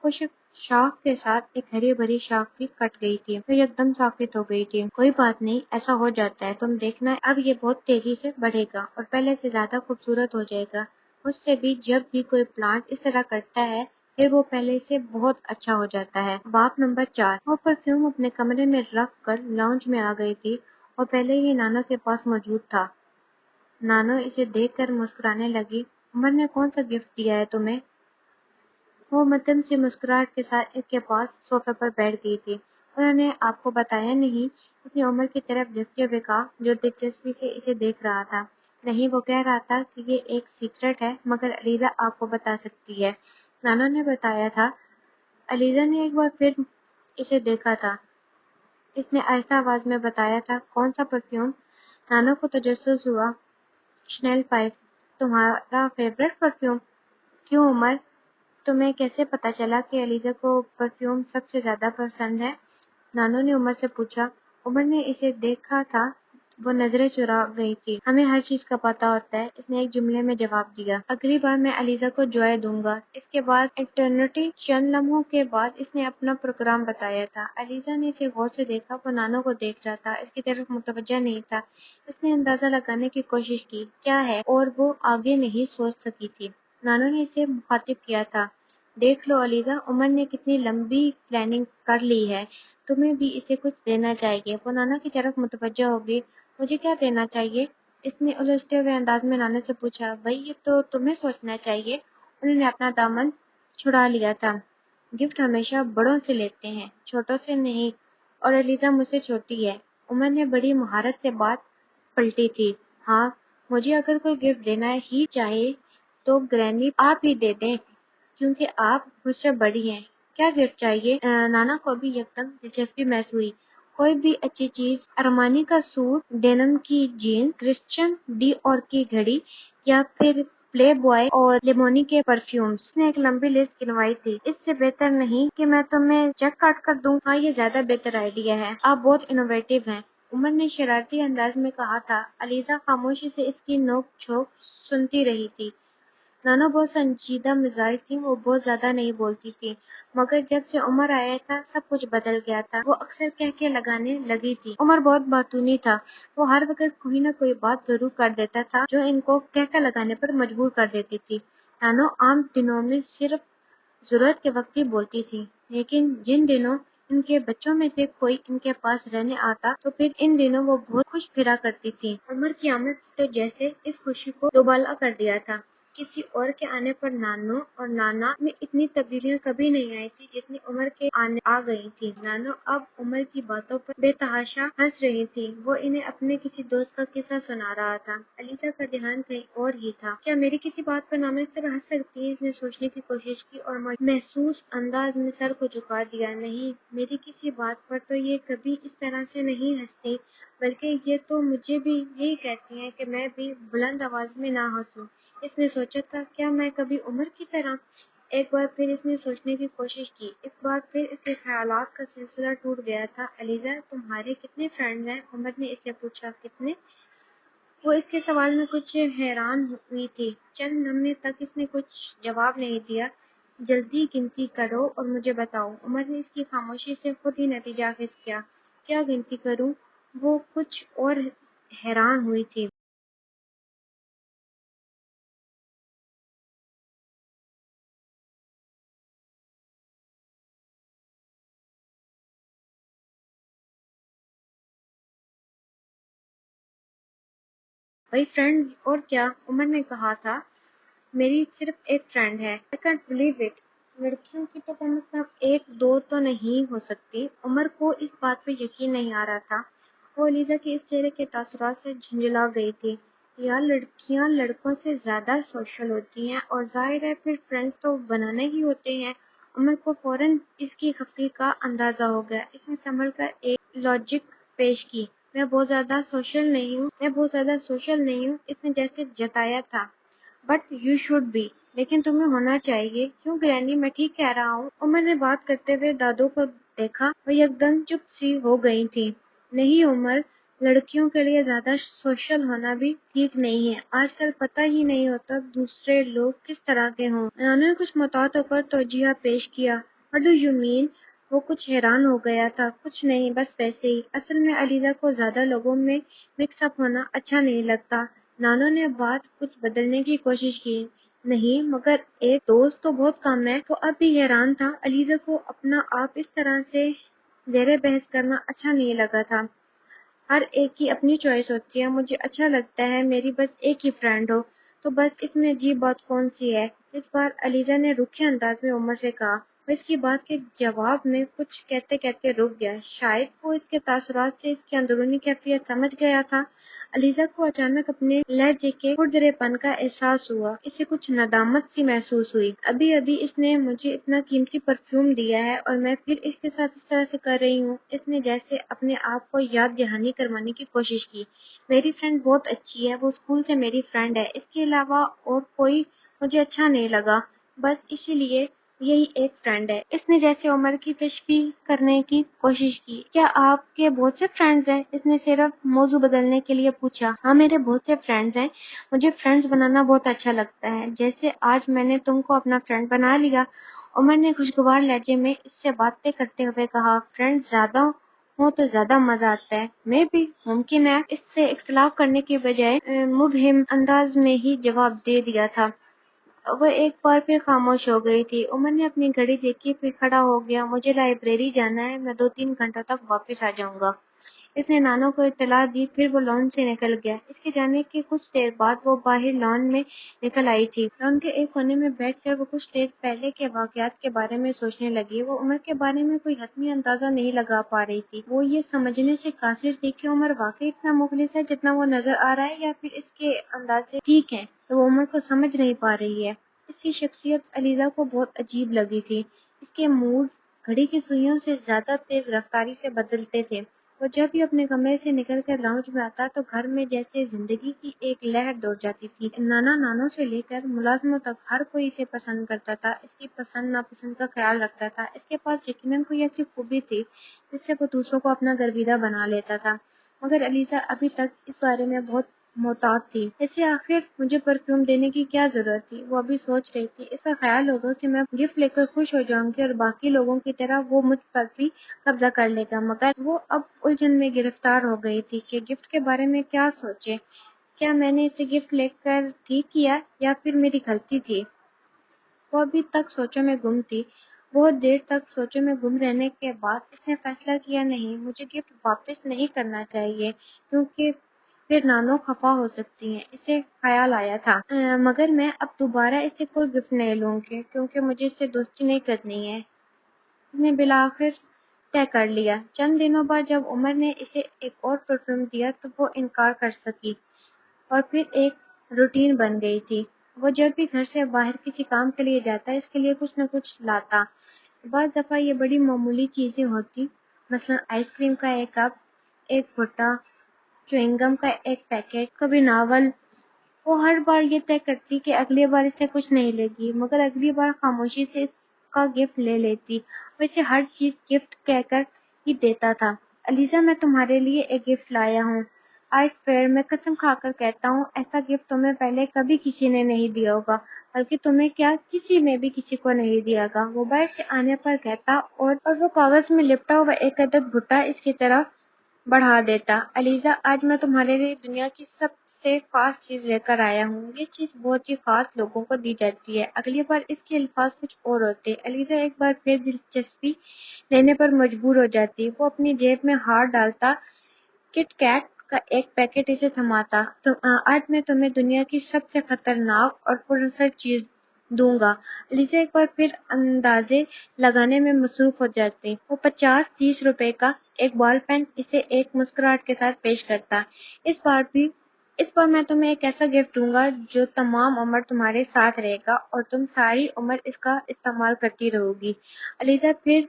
Speaker 1: خشک شاخ کے ساتھ ایک ہری بھری شاخ بھی کٹ گئی تھی۔ وہ یکدم ساکت ہو گئی تھی۔ کوئی بات نہیں، ایسا ہو جاتا ہے، تم دیکھنا اب یہ بہت تیزی سے بڑھے گا اور پہلے سے زیادہ خوبصورت ہو جائے گا۔ مجھ سے بھی جب بھی کوئی پلانٹ اس طرح کرتا ہے پھر وہ پہلے سے بہت اچھا ہو جاتا ہے۔ باب نمبر 4۔ وہ پرفیوم اپنے کمرے میں رکھ کر لاؤنج میں آ گئی تھی اور پہلے ہی نانو کے پاس موجود تھا۔ نانو اسے دیکھ کر مسکرانے لگی۔ عمر نے کون سا گفٹ دیا ہے تمہیں؟ وہ مدھم سی مسکراہٹ کے ساتھ ایک کے پاس صوفے پر بیٹھ گئی تھی۔ انہوں نے آپ کو بتایا نہیں؟ اس نے عمر کی طرف دیکھتے ہوئے کہا جو دلچسپی سے اسے دیکھ رہا تھا۔ نہیں، وہ کہہ رہا تھا کہ یہ ایک سیکرٹ ہے مگر علیزہ آپ کو بتا سکتی ہے۔ نانو نے بتایا تھا۔ علیزہ نے ایک بار پھر اسے دیکھا تھا۔ اس نے آہستہ آواز میں بتایا تھا۔ کون سا پرفیوم؟ نانو کو تجسس ہوا۔ شنیل 5۔ تمہارا فیورٹ پرفیوم؟ کیوں عمر؟ تمہیں کیسے پتا چلا کہ علیزہ کو پرفیوم سب سے زیادہ پسند ہے؟ نانو نے عمر سے پوچھا۔ عمر نے اسے دیکھا تھا۔ وہ نظریں چرا گئی تھی۔ ہمیں ہر چیز کا پتا ہوتا ہے، اس نے ایک جملے میں جواب دیا۔ اگلی بار میں علیزہ کو جوائے دوں گا۔ اس کے بعد انٹرنیٹی چند لمحوں کے بعد اس نے اپنا پروگرام بتایا تھا۔ علیزہ نے اسے غور سے دیکھا۔ وہ نانو کو دیکھ رہا تھا، اس کی طرف متوجہ نہیں تھا۔ اس نے اندازہ لگانے کی کوشش کی کیا ہے اور وہ آگے نہیں سوچ سکی تھی۔ نانو نے اسے مخاطب کیا تھا۔ دیکھ لو علیزہ، عمر نے کتنی لمبی پلاننگ کر لی ہے، تمہیں بھی اسے کچھ دینا چاہیے۔ وہ نانا کی طرف متوجہ ہوگی۔ مجھے کیا دینا چاہیے؟ اس نے الجھتے ہوئے انداز میں نانا سے پوچھا۔ بھئی یہ تو تمہیں سوچنا چاہیے۔ انہوں نے اپنا دامن چھڑا لیا تھا۔ گفٹ ہمیشہ بڑوں سے لیتے ہیں، چھوٹوں سے نہیں، اور علیزہ مجھ سے چھوٹی ہے۔ عمر نے بڑی مہارت سے بات پلٹی تھی۔ ہاں، مجھے اگر کوئی گفٹ دینا ہی چاہے تو گرینی آپ ہی دے دیں کیونکہ آپ مجھ سے بڑی ہیں۔ کیا گفٹ چاہیے؟ نانا کو بھی یکدم دلچسپی محسوس ہوئی۔ کوئی بھی اچھی چیز، ارمانی کا سوٹ، ڈینم کی جینز، کرسچن ڈی اور کی گھڑی، یا پھر پلے بوائے اور لیمونی کے پرفیومز۔ اس نے ایک لمبی لسٹ گنوائی تھی۔ اس سے بہتر نہیں کہ میں تمہیں چیک کاٹ کر دوں؟ ہاں، یہ زیادہ بہتر آئیڈیا ہے۔ آپ بہت انوویٹو ہیں، عمر نے شرارتی انداز میں کہا تھا۔ علیزہ خاموشی سے اس کی نوک جھونک سنتی رہی تھی۔ نانا بہت سنجیدہ مزاج تھی، وہ بہت زیادہ نہیں بولتی تھی، مگر جب سے عمر آیا تھا سب کچھ بدل گیا تھا۔ وہ اکثر کہہ لگانے لگی تھی۔ عمر بہت باتونی تھا، وہ ہر وقت کوئی نہ کوئی بات ضرور کر دیتا تھا جو ان کو کہہ لگانے پر مجبور کر دیتی تھی۔ نانو عام دنوں میں صرف ضرورت کے وقت ہی بولتی تھی، لیکن جن دنوں ان کے بچوں میں سے کوئی ان کے پاس رہنے آتا تو پھر ان دنوں وہ بہت خوش پھرا کرتی تھی۔ عمر کی آمد تو جیسے اس خوشی کو دوبالا کر دیا تھا۔ کسی اور کے آنے پر نانو اور نانا میں اتنی تبدیلیاں کبھی نہیں آئی تھی جتنی عمر کے آنے آ گئی تھی۔ نانو اب عمر کی باتوں پر بے تحاشا ہنس رہی تھی۔ وہ انہیں اپنے کسی دوست کا قصہ سنا رہا تھا۔ علیزہ کا دھیان کہیں اور ہی تھا۔ کیا میری کسی بات پر نانو اس طرح ہنس سکتی ہے؟ اس نے سوچنے کی کوشش کی اور محسوس انداز میں سر کو جھکا دیا۔ نہیں، میری کسی بات پر تو یہ کبھی اس طرح سے نہیں ہنستی، بلکہ یہ تو مجھے بھی یہی کہتی ہیں کہ میں بھی بلند آواز میں نہ ہنسوں۔ اس نے سوچا تھا کیا میں کبھی عمر کی طرح؟ ایک بار پھر اس نے سوچنے کی کوشش کی۔ ایک بار پھر اس کے خیالات کا سلسلہ ٹوٹ گیا تھا۔ علیزہ، تمہارے کتنے فرینڈز ہیں؟ عمر نے اس سے پوچھا۔ کتنے؟ وہ اس کے سوال میں کچھ حیران ہوئی تھی۔ چند لمحے تک اس نے کچھ جواب نہیں دیا۔ جلدی گنتی کرو اور مجھے بتاؤ۔ عمر نے اس کی خاموشی سے خود ہی نتیجہ اخذ کیا۔ کیا گنتی کروں؟ وہ کچھ اور حیران ہوئی تھی۔ بھائی فرینڈز اور کیا؟ عمر نے کہا تھا۔ میری صرف ایک فرینڈ ہے۔ I can't believe it۔ لڑکیوں کی تو کم از کم ایک دو تو نہیں ہو سکتی؟ عمر کو اس بات پہ یقین نہیں آ رہا تھا۔ وہ علیزہ کے اس چہرے کے تاثرات سے جھنجھلا گئی تھی۔ یا لڑکیاں لڑکوں سے زیادہ سوشل ہوتی ہیں اور ظاہر ہے پھر فرینڈز تو بنانے ہی ہوتے ہیں۔ عمر کو فوراً اس کی خفگی کا اندازہ ہو گیا۔ اس نے سنبھل کر ایک لاجک پیش کی۔ میں بہت زیادہ سوشل نہیں ہوں، اس نے جیسے جتایا تھا۔ But you should be. لیکن تمہیں ہونا چاہیے۔ کیوں گرینی، میں ٹھیک کہہ رہا ہوں؟ عمر نے بات کرتے ہوئے دادو کو دیکھا۔ وہ یکدم چپ سی ہو گئی تھی۔ نہیں عمر، لڑکیوں کے لیے زیادہ سوشل ہونا بھی ٹھیک نہیں ہے۔ آج کل پتہ ہی نہیں ہوتا دوسرے لوگ کس طرح کے ہوں۔ انہوں نے کچھ محتاط ہو کر توجیہ پیش کیا۔ What do you mean؟ وہ کچھ حیران ہو گیا تھا۔ کچھ نہیں، بس ویسے ہی۔ اصل میں علیزہ کو زیادہ لوگوں میں مکس اپ ہونا اچھا نہیں لگتا۔ نانو نے بات کچھ بدلنے کی کوشش کی۔ نہیں مگر ایک دوست تو بہت کم ہے۔ تو اب بھی حیران تھا۔ علیزہ کو اپنا آپ اس طرح سے زیر بحث کرنا اچھا نہیں لگا تھا۔ ہر ایک کی اپنی چوائس ہوتی ہے، مجھے اچھا لگتا ہے میری بس ایک ہی فرینڈ ہو، تو بس اس میں عجیب بات کون سی ہے؟ اس بار علیزہ نے روکھے انداز میں عمر سے کہا۔ وہ اس کی بات کے جواب میں کچھ کہتے کہتے رک گیا، شاید وہ اس کے تاثرات سے اس کی اندرونی کیفیت سمجھ گیا تھا۔ علیزہ کو اچانک اپنے لہجے کے کھردرے پن کا احساس ہوا، اسے کچھ ندامت سی محسوس ہوئی۔ ابھی ابھی اس نے مجھے اتنا قیمتی پرفیوم دیا ہے اور میں پھر اس کے ساتھ اس طرح سے کر رہی ہوں۔ اس نے جیسے اپنے آپ کو یاد دہانی کروانے کی کوشش کی۔ میری فرینڈ بہت اچھی ہے، وہ اسکول سے میری فرینڈ ہے، اس کے علاوہ اور کوئی مجھے اچھا نہیں لگا، بس اسی لیے یہی ایک فرینڈ ہے۔ اس نے جیسے عمر کی تشبیہ کرنے کی کوشش کی۔ کیا آپ کے بہت سے فرینڈز ہیں؟ اس نے صرف موضوع بدلنے کے لیے پوچھا۔ ہاں میرے بہت سے فرینڈز ہیں، مجھے فرینڈز بنانا بہت اچھا لگتا ہے، جیسے آج میں نے تم کو اپنا فرینڈ بنا لیا۔ عمر نے خوشگوار لہجے میں اس سے باتیں کرتے ہوئے کہا۔ فرینڈز زیادہ ہوں تو زیادہ مزہ آتا ہے۔ میں بھی ممکن ہے، اس سے اختلاف کرنے کی بجائے مبہم انداز میں ہی جواب دے دیا تھا۔ وہ ایک بار پھر خاموش ہو گئی تھی۔ عمر نے اپنی گھڑی دیکھی، پھر کھڑا ہو گیا۔ مجھے لائبریری جانا ہے، میں 2-3 گھنٹوں تک واپس آ جاؤں گا۔ اس نے نانو کو اطلاع دی، پھر وہ لان سے نکل گیا۔ اس کے جانے کے کچھ دیر بعد وہ باہر لان میں نکل آئی تھی۔ لان کے ایک کونے میں بیٹھ کر وہ کچھ دیر پہلے کے واقعات کے بارے میں سوچنے لگی۔ وہ عمر کے بارے میں کوئی حتمی اندازہ نہیں لگا پا رہی تھی۔ وہ یہ سمجھنے سے قاصر تھی کہ عمر واقعی اتنا مخلص ہے جتنا وہ نظر آ رہا ہے، یا پھر اس کے اندازے ٹھیک ہیں تو وہ عمر کو سمجھ نہیں پا رہی ہے۔ اس کی شخصیت علیزہ کو بہت عجیب لگی تھی۔ اس کے موڈ گھڑی کی سوئیوں سے زیادہ تیز رفتاری سے بدلتے تھے۔ وہ جب بھی اپنے کمرے سے نکل کر لاؤنج میں آتا تو گھر میں جیسے زندگی کی ایک لہر دوڑ جاتی تھی۔ نانو سے لے کر ملازموں تک ہر کوئی اسے پسند کرتا تھا، اس کی پسند ناپسند کا خیال رکھتا تھا۔ اس کے پاس یقیناً کوئی ایسی خوبی تھی جس سے وہ دوسروں کو اپنا گرویدہ بنا لیتا تھا، مگر علیزہ ابھی تک اس بارے میں بہت محتاط تھی۔ اسے آخر مجھے پرفیوم دینے کی کیا ضرورت تھی؟ وہ ابھی سوچ رہی تھی۔ اس کا خیال ہوگا کہ میں گفٹ لے کر خوش ہو جاؤں گی اور باقی لوگوں کی طرح وہ مجھ پر بھی قبضہ کر لے گا، مگر وہ اب الجھن میں گرفتار ہو گئی تھی کہ گفٹ کے بارے میں کیا سوچے۔ کیا میں نے اسے گفٹ لے کر ٹھیک کیا یا پھر میری غلطی تھی؟ وہ ابھی تک سوچوں میں گم تھی۔ بہت دیر تک سوچوں میں گم رہنے کے بعد اس نے فیصلہ کیا، نہیں، مجھے گفٹ واپس نہیں کرنا چاہیے، کیونکہ پھر نانو خفا ہو سکتی ہیں۔ اسے خیال آیا تھا مگر میں اب دوبارہ اسے کوئی گفٹ نہیں لوں گی، کیونکہ مجھے اس سے دوستی نہیں کرنی ہے۔ اس نے بالآخر طے کر لیا۔ چند دنوں بعد جب عمر نے اسے ایک اور پرفیوم دیا تو وہ انکار کر سکی، اور پھر ایک روٹین بن گئی تھی۔ وہ جب بھی گھر سے باہر کسی کام کے لیے جاتا اس کے لیے کچھ نہ کچھ لاتا۔ بعض دفعہ یہ بڑی معمولی چیزیں ہوتی، مثلا آئس کریم کا ایک کپ، ایک بھٹا، چوئنگم کا ایک پیکٹ، کبھی ناول۔ وہ ہر بار یہ طے کرتی کہ اگلی بار اسے کچھ نہیں لے گی، مگر اگلی بار خاموشی سے اس کا گفٹ لے لیتی۔ وہ اسے ہر چیز گفٹ کہہ کر ہی دیتا تھا۔ علیزہ، میں تمہارے لیے ایک گفٹ لایا ہوں، آئی سویئر، میں قسم کھا کر کہتا ہوں ایسا گفٹ تمہیں پہلے کبھی کسی نے نہیں دیا ہوگا، بلکہ تمہیں کیا کسی نے بھی کسی کو نہیں دیا گا۔ وہ باہر سے آنے پر کہتا اور وہ کاغذ میں لپٹا ہوا ایک عدد بھٹا اس کی طرف بڑھا دیتا۔ علیزہ، آج میں تمہارے لیے دنیا کی سب سے خاص چیز لے کر آیا ہوں۔ یہ چیز بہت ہی خاص لوگوں کو دی جاتی ہے۔ اگلی بار اس کے الفاظ کچھ اور ہوتے۔ علیزہ ایک بار پھر دلچسپی لینے پر مجبور ہو جاتی۔ وہ اپنی جیب میں ہاتھ ڈالتا، کٹ کیٹ کا ایک پیکٹ اسے تھماتا۔ آج میں تمہیں دنیا کی سب سے خطرناک اور پر اثر چیز دوں گا۔ علیزہ ایک بار پھر اندازے لگانے میں مصروف ہو جاتی۔ وہ 50-30 روپے کا ایک بال پین اسے ایک مسکراہٹ کے ساتھ پیش کرتا۔ اس بار میں تمہیں ایک ایسا گفٹ دوں گا جو تمام عمر تمہارے ساتھ رہے گا اور تم ساری عمر اس کا استعمال کرتی رہو گی۔ علیزہ پھر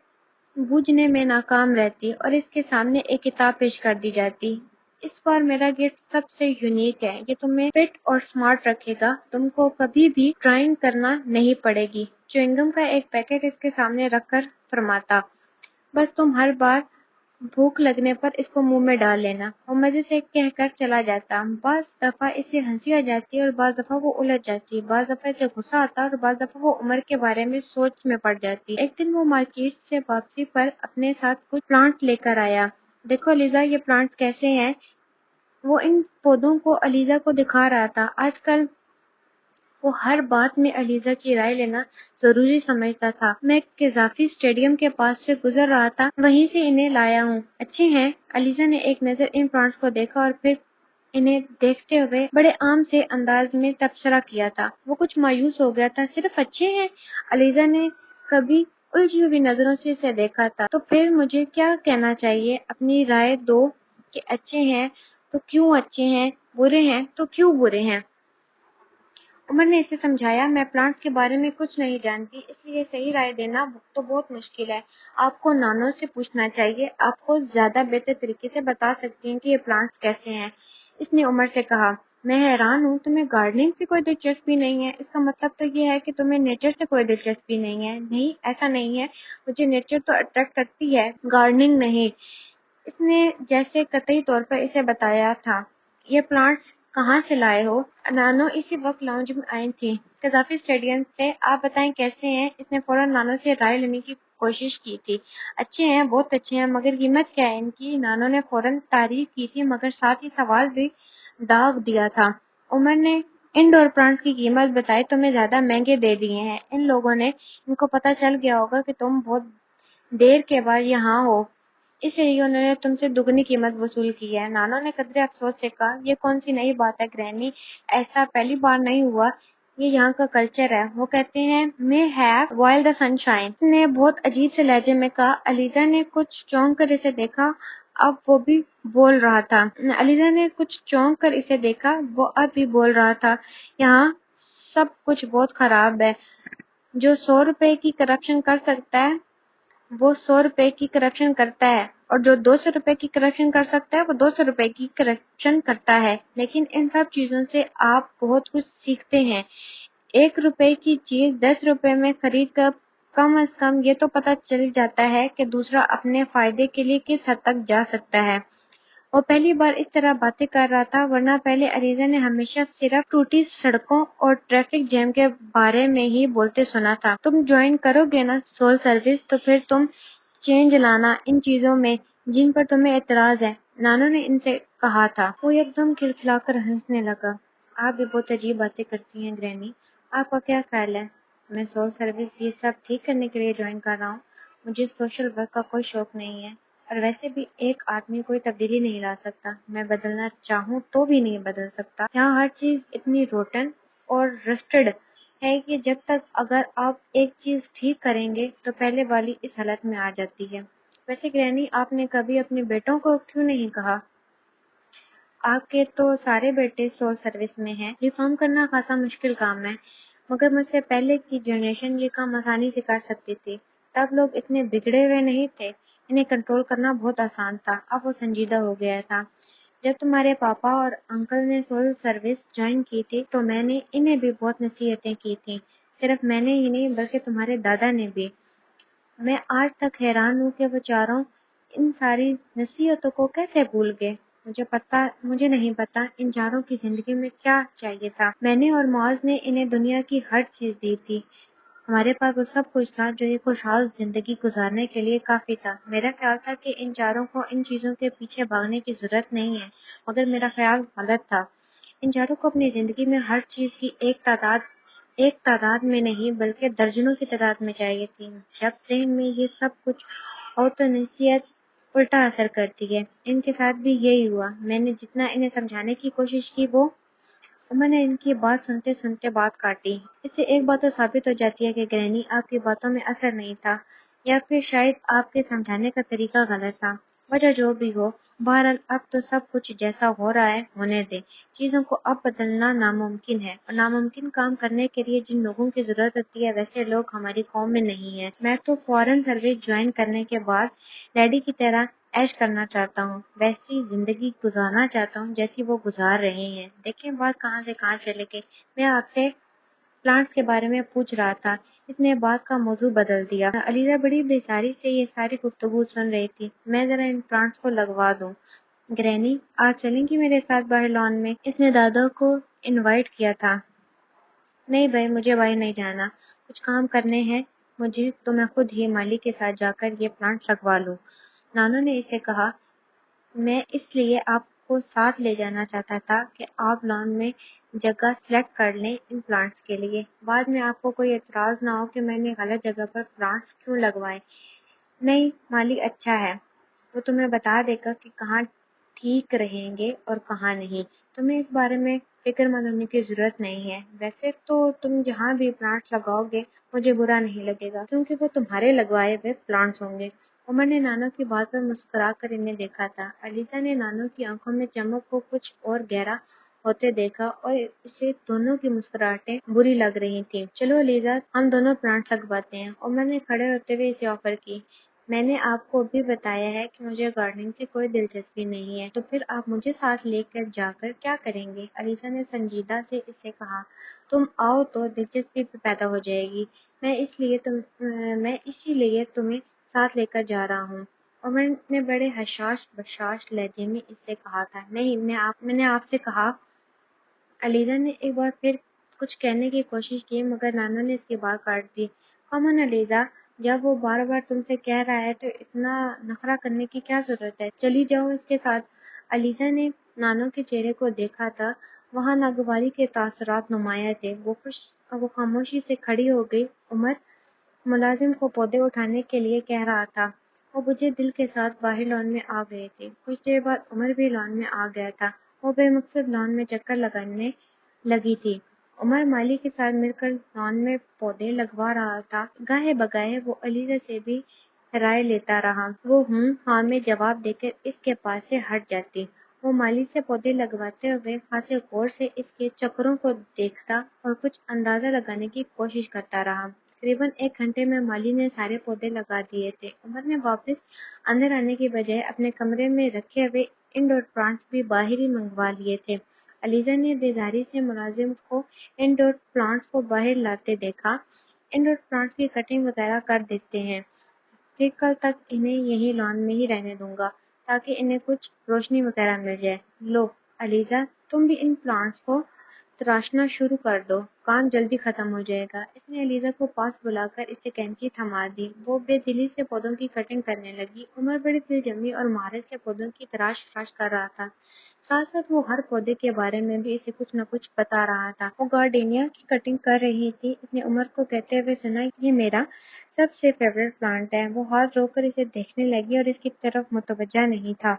Speaker 1: بوجھنے میں ناکام رہتی اور اس کے سامنے ایک کتاب پیش کر دی جاتی۔ اس بار میرا گفٹ سب سے یونیک ہے، یہ تمہیں فٹ اور سمارٹ رکھے گا، تم کو کبھی بھی ڈرائنگ کرنا نہیں پڑے گی۔ چوئنگم کا ایک پیکٹ اس کے سامنے رکھ کر فرماتا، بس تم ہر بار بھوک لگنے پر اس کو منہ میں ڈال لینا۔ وہ مزے سے کہہ کر چلا جاتا۔ بعض دفعہ اسے ہنسی آ جاتی اور بعض دفعہ وہ الجھ جاتی، بعض دفعہ اسے غصہ آتا اور بعض دفعہ وہ عمر کے بارے میں سوچ میں پڑ جاتی۔ ایک دن وہ مارکیٹ سے واپسی پر اپنے ساتھ کچھ پلانٹ لے کر آیا۔ دیکھو علیزہ، یہ پلانٹس کیسے ہیں؟ وہ ان پودوں کو علیزہ کو دکھا رہا تھا۔ آج کل وہ ہر بات میں علیزہ کی رائے لینا ضروری سمجھتا تھا۔ میں قذافی اسٹیڈیم کے پاس سے گزر رہا تھا، وہیں سے انہیں لایا ہوں۔ اچھے ہیں؟ علیزہ نے ایک نظر ان پلانٹس کو دیکھا اور پھر انہیں دیکھتے ہوئے بڑے عام سے انداز میں تبصرہ کیا تھا۔ وہ کچھ مایوس ہو گیا تھا۔ صرف اچھے ہیں؟ علیزہ نے کبھی الجھی ہوئی نظروں سے اسے دیکھا تھا۔ تو پھر مجھے کیا کہنا چاہیے؟ اپنی رائے دو کہ اچھے ہیں تو کیوں اچھے ہیں، برے ہیں تو کیوں برے ہیں؟ عمر نے اسے سمجھایا، میں پلانٹس کے بارے میں کچھ نہیں جانتی، اس لیے صحیح رائے دینا تو بہت مشکل ہے۔ آپ کو نانو سے پوچھنا چاہیے، آپ کو زیادہ بہتر طریقے سے بتا سکتی ہیں کہ یہ پلانٹس کیسے ہیں۔ اس نے عمر سے کہا، میں حیران ہوں، تمہیں گارڈننگ سے کوئی دلچسپی نہیں ہے؟ اس کا مطلب تو یہ ہے کہ تمہیں نیچر سے کوئی دلچسپی نہیں ہے۔ نہیں، ایسا نہیں ہے، مجھے نیچر تو اٹریکٹ کرتی ہے، گارڈننگ نہیں۔ اس نے جیسے قطعی طور پر اسے بتایا تھا۔ یہ پلانٹس کہاں سے لائے ہو؟ نانو اسی وقت لاؤنج میں آئی تھی، قذافی اسٹیڈیم سے۔ آپ بتائیں کیسے ہیں؟ اس نے فوراً نانو سے رائے لینے کی کوشش کی تھی۔ اچھے ہیں، بہت اچھے ہیں، مگر قیمت کیا ہے ان کی؟ نانو نے فوراً تعریف کی تھی، مگر ساتھ ہی سوال بھی داغ دیا تھا۔ عمر نے انڈور پلانٹس کی قیمت بتائی، تمہیں زیادہ مہنگے دے دیے ہیں۔ ان لوگوں نے، ان کو پتہ چل گیا ہوگا کہ تم بہت دیر کے بعد یہاں ہو، اس لیے انہوں نے تم سے دگنی قیمت وصول کی ہے۔ نانو نے قدرے افسوس سے کہا، یہ کون سی نئی بات ہے گرینی؟ ایسا پہلی بار نہیں ہوا، یہ یہاں کا کلچر ہے۔ وہ کہتے ہیں میں hay while the sun shine. اس نے بہت عجیب سے لہجے میں کہا۔ علیزہ نے کچھ چونک کر اسے دیکھا، اب وہ بھی بول رہا تھا۔ علیزہ نے کچھ چونک کر اسے دیکھا، وہ اب بھی بول رہا تھا، یہاں سب کچھ بہت خراب ہے۔ جو 100 روپے کی کرپشن کر سکتا ہے وہ 100 روپے کی کرپشن کرتا ہے، اور جو 200 روپے کی کرپشن کر سکتا ہے وہ 200 روپے کی کرپشن کرتا ہے۔ لیکن ان سب چیزوں سے آپ بہت کچھ سیکھتے ہیں۔ 1 روپے کی چیز 10 روپے میں خرید کر کم از کم یہ تو پتہ چل جاتا ہے کہ دوسرا اپنے فائدے کے لیے کس حد تک جا سکتا ہے۔ وہ پہلی بار اس طرح باتیں کر رہا تھا، ورنہ پہلے علیزہ نے ہمیشہ صرف ٹوٹی سڑکوں اور ٹریفک جیم کے بارے میں ہی بولتے سنا تھا۔ تم جوائن کرو گے نا سول سروس، تو پھر تم چینج لانا ان چیزوں میں جن پر تمہیں اعتراض ہے، نانو نے ان سے کہا تھا۔ وہ ایک دم کھلکھلا کر ہنسنے لگا۔ آپ بھی بہت عجیب باتیں کرتی ہیں گرینی، آپ کا کیا خیال ہے؟ میں سول سروس یہ سب ٹھیک کرنے کے لیے جوائن کر رہا ہوں، مجھے سوشل ورک کا کوئی شوق نہیں ہے، اور ویسے بھی ایک آدمی کوئی تبدیلی نہیں لا سکتا، میں بدلنا چاہوں تو بھی نہیں بدل سکتا۔ یہاں ہر چیز اتنی روٹن اور رسٹڈ ہے کہ جب تک اگر آپ ایک چیز ٹھیک کریں گے تو پہلے والی اس حالت میں آ جاتی ہے۔ ویسے گرینی، آپ نے کبھی اپنے بیٹوں کو کیوں نہیں کہا؟ آپ کے تو سارے بیٹے سول سروس میں ہیں، ریفارم کرنا خاصا مشکل کام ہے، مگر مجھ سے پہلے کی جنریشن یہ کام آسانی سے کر سکتی تھی، تب لوگ اتنے بگڑے ہوئے نہیں تھے، انہیں کنٹرول کرنا بہت آسان تھا۔ اب وہ سنجیدہ ہو گیا تھا۔ جب تمہارے پاپا اور انکل نے سول سروس جوائن کی تھی تو میں نے انہیں بھی بہت نصیحتیں کی تھیں، صرف میں نے ہی نہیں بلکہ تمہارے دادا نے بھی۔ میں آج تک حیران ہوں کہ وہ چاروں ان ساری نصیحتوں کو کیسے بھول گئے۔ مجھے نہیں پتا ان چاروں کی زندگی میں کیا چاہیے تھا۔ میں نے اور معاذ نے انہیں دنیا کی ہر چیز دی تھی، ہمارے پاس وہ سب کچھ تھا جو ایک خوشحال زندگی گزارنے کے لیے کافی تھا۔ میرا خیال تھا کہ ان چاروں کو ان چیزوں کے پیچھے بھاگنے کی ضرورت نہیں ہے، مگر میرا خیال غلط تھا۔ ان چاروں کو اپنی زندگی میں ہر چیز کی ایک تعداد میں نہیں بلکہ درجنوں کی تعداد میں چاہیے تھی۔ جب ذہن میں یہ سب کچھ ہو تو نصیحت الٹا اثر کرتی ہے۔ ان کے ساتھ بھی یہی ہوا۔ میں نے جتنا انہیں سمجھانے کی کوشش کی وہ عمر نے ان کی بات سنتے سنتے بات کاٹی۔ اس سے ایک بات تو ثابت ہو جاتی ہے کہ گرینی آپ کی باتوں میں اثر نہیں تھا، یا پھر شاید آپ کے سمجھانے کا طریقہ غلط تھا۔ وجہ جو بھی ہو، بہرحال اب تو سب کچھ جیسا ہو رہا ہے ہونے دیں۔ چیزوں کو اب بدلنا ناممکن ہے، اور ناممکن کام کرنے کے لیے جن لوگوں کی ضرورت ہوتی ہے ویسے لوگ ہماری قوم میں نہیں ہیں۔ میں تو فورن سروس جوائن کرنے کے بعد ڈیڈی کی طرح عیش کرنا چاہتا ہوں، ویسی زندگی گزارنا چاہتا ہوں جیسی وہ گزار رہے ہیں۔ دیکھیں بات کہاں سے کہاں چلے گئی۔ میں آپ سے پلانٹس کے بارے میں پوچھ رہا تھا، اس نے بات کا موضوع بدل دیا۔ علیزہ بڑی بیزاری سے یہ ساری گفتگو سن رہی تھی۔ میں ذرا ان پلانٹس کو لگوا دوں۔ گرینی، آپ چلیں گی میرے ساتھ باہر لان میں؟ اس نے دادا کو انوائٹ کیا تھا۔ نہیں بھائی، مجھے باہر نہیں جانا، کچھ کام کرنے ہیں مجھے، تو میں خود ہی مالی کے ساتھ جا کر یہ پلانٹ لگوا لوں۔ نانو نے اسے کہا، میں اس لیے آپ کو ساتھ لے جانا چاہتا تھا کہ آپ لان میں جگہ سلیکٹ کر لیں ان پلانٹس کے لیے۔ بعد میں آپ کو کوئی اعتراض نہ ہو کہ میں نے غلط جگہ پر پلانٹس کیوں لگوائے۔ نہیں، مالی اچھا ہے، وہ تمہیں بتا دے گا کہ کہاں ٹھیک رہیں گے اور کہاں نہیں۔ تمہیں اس بارے میں فکر مند ہونے کی ضرورت نہیں ہے۔ ویسے تو تم جہاں بھی پلانٹس لگاؤ گے مجھے برا نہیں لگے گا، کیونکہ وہ تمہارے لگوائے ہوئے پلانٹس ہوں گے۔ عمر نے نانو کی بات پر مسکرا کر انہیں دیکھا تھا۔ علیزہ نے نانو کی آنکھوں میں چمک کو کچھ اور گہرا ہوتے دیکھا اور اسے دونوں کی مسکراہٹیں بری لگ رہی تھیں۔ چلو علیزہ، ہم دونوں پلانٹس لگواتے ہیں، عمر نے کھڑے ہوتے ہوئے اسے آفر کی۔ میں نے آپ کو بھی بتایا ہے کہ مجھے گارڈننگ سے کوئی دلچسپی نہیں ہے، تو پھر آپ مجھے ساتھ لے کر جا کر کیا کریں گے؟ علیزہ نے سنجیدہ سے اس سے کہا۔ تم آؤ تو دلچسپی پیدا ہو جائے گی، میں اسی لیے تمہیں ساتھ لے کر جا رہا ہوں۔ عمر نے بڑے حشاش بشاش لہجے میں اس سے کہا تھا۔ نہیں، میں نے آپ سے کہا۔ علیزہ نے ایک بار پھر کچھ کہنے کی کوشش کی، مگر نانا نے اس کی بات کاٹ دی۔ کامن علیزہ، جب وہ بار بار تم سے کہہ رہا ہے تو اتنا نخرہ کرنے کی کیا ضرورت ہے؟ چلی جاؤ اس کے ساتھ۔ علیزہ نے نانو کے چہرے کو دیکھا تھا، وہاں ناگواری کے تاثرات نمایاں تھے۔ وہ خاموشی سے کھڑی ہو گئی۔ عمر ملازم کو پودے اٹھانے کے لیے کہہ رہا تھا۔ وہ بجھے دل کے ساتھ باہر لان میں آ گئے تھے۔ کچھ دیر بعد عمر بھی لان میں آ گیا تھا۔ وہ بے مقصد لان میں چکر لگانے لگی تھی۔ عمر مالی کے ساتھ مل کر لان میں پودے لگوا رہا تھا۔ گاہے بگاہے وہ علیزہ سے بھی رائے لیتا رہا۔ وہ ہوں ہاں میں جواب دے کر اس کے پاس سے ہٹ جاتی۔ وہ مالی سے پودے لگواتے ہوئے خاصے غور سے اس کے چکروں کو دیکھتا اور کچھ اندازہ لگانے کی کوشش کرتا رہا۔ تقریباً 1 گھنٹے میں مالی نے سارے پودے لگا دیے تھے۔ عمر نے واپس اندر آنے کی بجائے اپنے کمرے میں رکھے ہوئے انڈور پلانٹس بھی باہر ہی منگوا لیے تھے۔ علیزہ نے بیزاری سے ملازم کو انڈور پلانٹس کو باہر لاتے دیکھا۔ انڈور پلانٹس کی کٹنگ وغیرہ کر دیتے ہیں، پھر کل تک انہیں یہی لان میں ہی رہنے دوں گا تاکہ انہیں کچھ روشنی وغیرہ مل جائے۔ لو علیزہ، تم بھی ان پلانٹس کو تراشنا شروع کر دو، کام جلدی ختم ہو جائے گا۔ اس نے علیزہ کو پاس بلا کر اسے کینچی تھما دی۔ وہ بے دلی سے پودوں کی کٹنگ کرنے لگی۔ عمر بڑی دل جمی اور مہارت سے پودوں کی تراش کر رہا تھا۔ ساتھ ساتھ وہ ہر پودے کے بارے میں بھی اسے کچھ نہ کچھ بتا رہا تھا۔ وہ گارڈینیا کی کٹنگ کر رہی تھی۔ اس نے عمر کو کہتے ہوئے سنا، یہ میرا سب سے فیوریٹ پلانٹ ہے۔ وہ ہاتھ روک کر اسے دیکھنے لگی اور اس کی طرف متوجہ نہیں تھا۔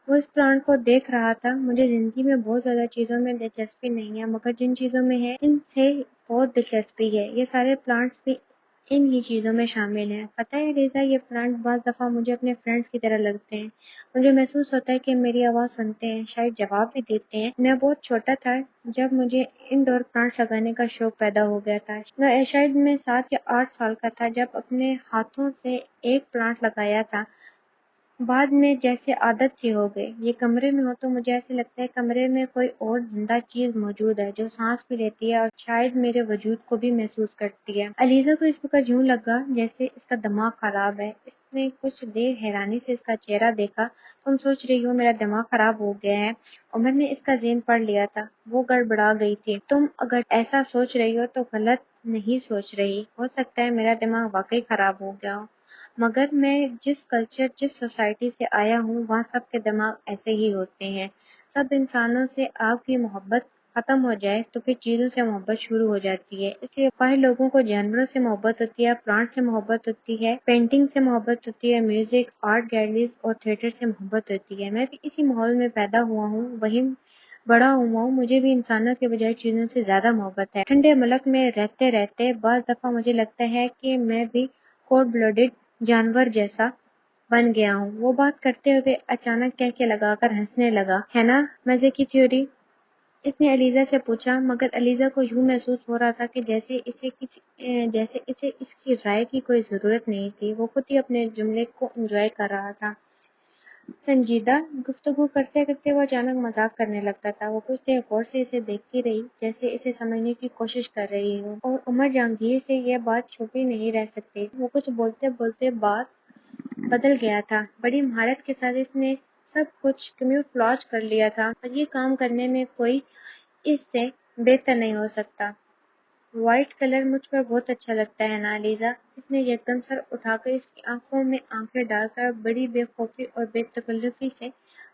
Speaker 1: وہ اس پلانٹ کو دیکھ رہا تھا۔ مجھے زندگی میں بہت زیادہ چیزوں میں دلچسپی نہیں ہے، مگر جن چیزوں میں ہے ان سے بہت دلچسپی ہے۔ یہ سارے پلانٹس بھی ان ہی چیزوں میں شامل ہیں۔ پتہ ہے علیزہ، یہ پلانٹ بعض دفعہ مجھے اپنے فرینڈس کی طرح لگتے ہیں۔ مجھے محسوس ہوتا ہے کہ میری آواز سنتے ہیں، شاید جواب بھی دیتے ہیں۔ میں بہت چھوٹا تھا جب مجھے انڈور پلانٹس لگانے کا شوق پیدا ہو گیا تھا۔ شاید میں 7 یا 8 سال کا تھا جب اپنے ہاتھوں سے ایک پلانٹ لگایا تھا۔ بعد میں جیسے عادت سی ہو گئی۔ یہ کمرے میں ہو تو مجھے ایسے لگتا ہے کمرے میں کوئی اور زندہ چیز موجود ہے جو سانس بھی لیتی ہے اور شاید میرے وجود کو بھی محسوس کرتی ہے۔ علیزہ کو اس وقت یوں لگا جیسے اس کا دماغ خراب ہے۔ اس نے کچھ دیر حیرانی سے اس کا چہرہ دیکھا۔ تم سوچ رہی ہو میرا دماغ خراب ہو گیا ہے؟ عمر نے اس کا ذہن پڑھ لیا تھا۔ وہ گڑبڑا گئی تھی۔ تم اگر ایسا سوچ رہی ہو تو غلط نہیں سوچ رہی، ہو سکتا ہے میرا دماغ واقعی خراب ہو گیا ہو، مگر میں جس کلچر جس سوسائٹی سے آیا ہوں وہاں سب کے دماغ ایسے ہی ہوتے ہیں۔ سب انسانوں سے آپ کی محبت ختم ہو جائے تو پھر چیزوں سے محبت شروع ہو جاتی ہے۔ اس لیے باہر لوگوں کو جانوروں سے محبت ہوتی ہے، پلانٹ سے محبت ہوتی ہے، پینٹنگ سے محبت ہوتی ہے، میوزک، آرٹ گیلریز اور تھیٹر سے محبت ہوتی ہے۔ میں بھی اسی ماحول میں پیدا ہوا ہوں، وہیں بڑا ہوا ہوں۔ مجھے بھی انسانوں کے بجائے چیزوں سے زیادہ محبت ہے۔ ٹھنڈے ملک میں رہتے رہتے بعض دفعہ مجھے لگتا ہے کہ میں بھی کولڈ بلڈڈ جانور جیسا بن گیا ہوں۔ وہ بات کرتے ہوئے اچانک کہہ کے لگا کر ہنسنے لگا۔ ہے نا مزے کی تھیوری؟ اس نے علیزہ سے پوچھا، مگر علیزہ کو یوں محسوس ہو رہا تھا کہ جیسے اسے اس کی رائے کی کوئی ضرورت نہیں تھی۔ وہ خود ہی اپنے جملے کو انجوائے کر رہا تھا۔ سنجیدہ گفتگو کرتے کرتے وہ اچانک مذاق کرنے لگتا تھا۔ وہ کچھ دیر غور سے اسے دیکھتی رہی جیسے اسے سمجھنے کی کوشش کر رہی ہو، اور عمر جہانگیر سے یہ بات چھپی نہیں رہ سکتی۔ وہ کچھ بولتے بولتے بات بدل گیا تھا۔ بڑی مہارت کے ساتھ اس نے سب کچھ کیموفلاج کر لیا تھا، اور یہ کام کرنے میں کوئی اس سے بہتر نہیں ہو سکتا۔ وائٹ کلر مجھ پر بہت اچھا لگتا ہے نا علیزہ؟ اس نے یکدم سر اٹھا کر اس کی آنکھوں میں آنکھیں ڈال کر بڑی بے خوفی اور بے تکلفی سے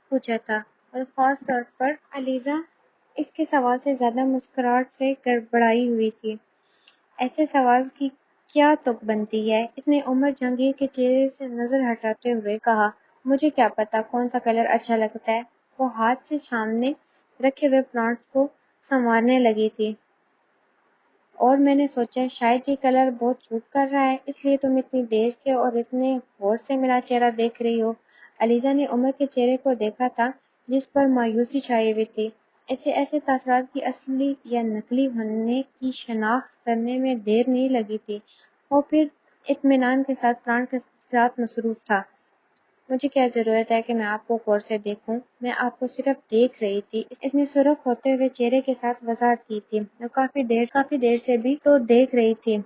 Speaker 1: پوچھا تھا، اور خاص طور پر علیزہ اس کے سوال سے زیادہ مسکراہٹ سے گڑبڑائی ہوئی تھی۔ ایسے سوال کی کیا تک بنتی ہے؟ اس نے عمر جہانگیر کے چہرے سے نظر ہٹاتے ہوئے کہا، مجھے کیا پتا کون سا کلر اچھا لگتا ہے۔ وہ ہاتھ سے سامنے رکھے ہوئے پلانٹس کو سنوارنے لگی تھی، اور میں نے سوچا شاید یہ کلر بہت سوٹ کر رہا ہے، اس لیے تم اتنی دیر سے اور اتنے غور سے میرا چہرہ دیکھ رہی ہو۔ علیزہ نے عمر کے چہرے کو دیکھا تھا جس پر مایوسی چھائی ہوئی تھی۔ ایسے تاثرات کی اصلی یا نقلی ہونے کی شناخت کرنے میں دیر نہیں لگی تھی۔ وہ پھر اطمینان کے ساتھ پلانٹ کے ساتھ مصروف تھا۔ مجھے کیا ضرورت ہے کہ میں آپ کو غور سے دیکھوں؟ میں آپ کو صرف دیکھ رہی تھی، اس نے سرخ ہوتے ہوئے چہرے کے ساتھ وضاحت کی تھی۔ وہ کافی دیر سے بھی تو دیکھ رہی تھی۔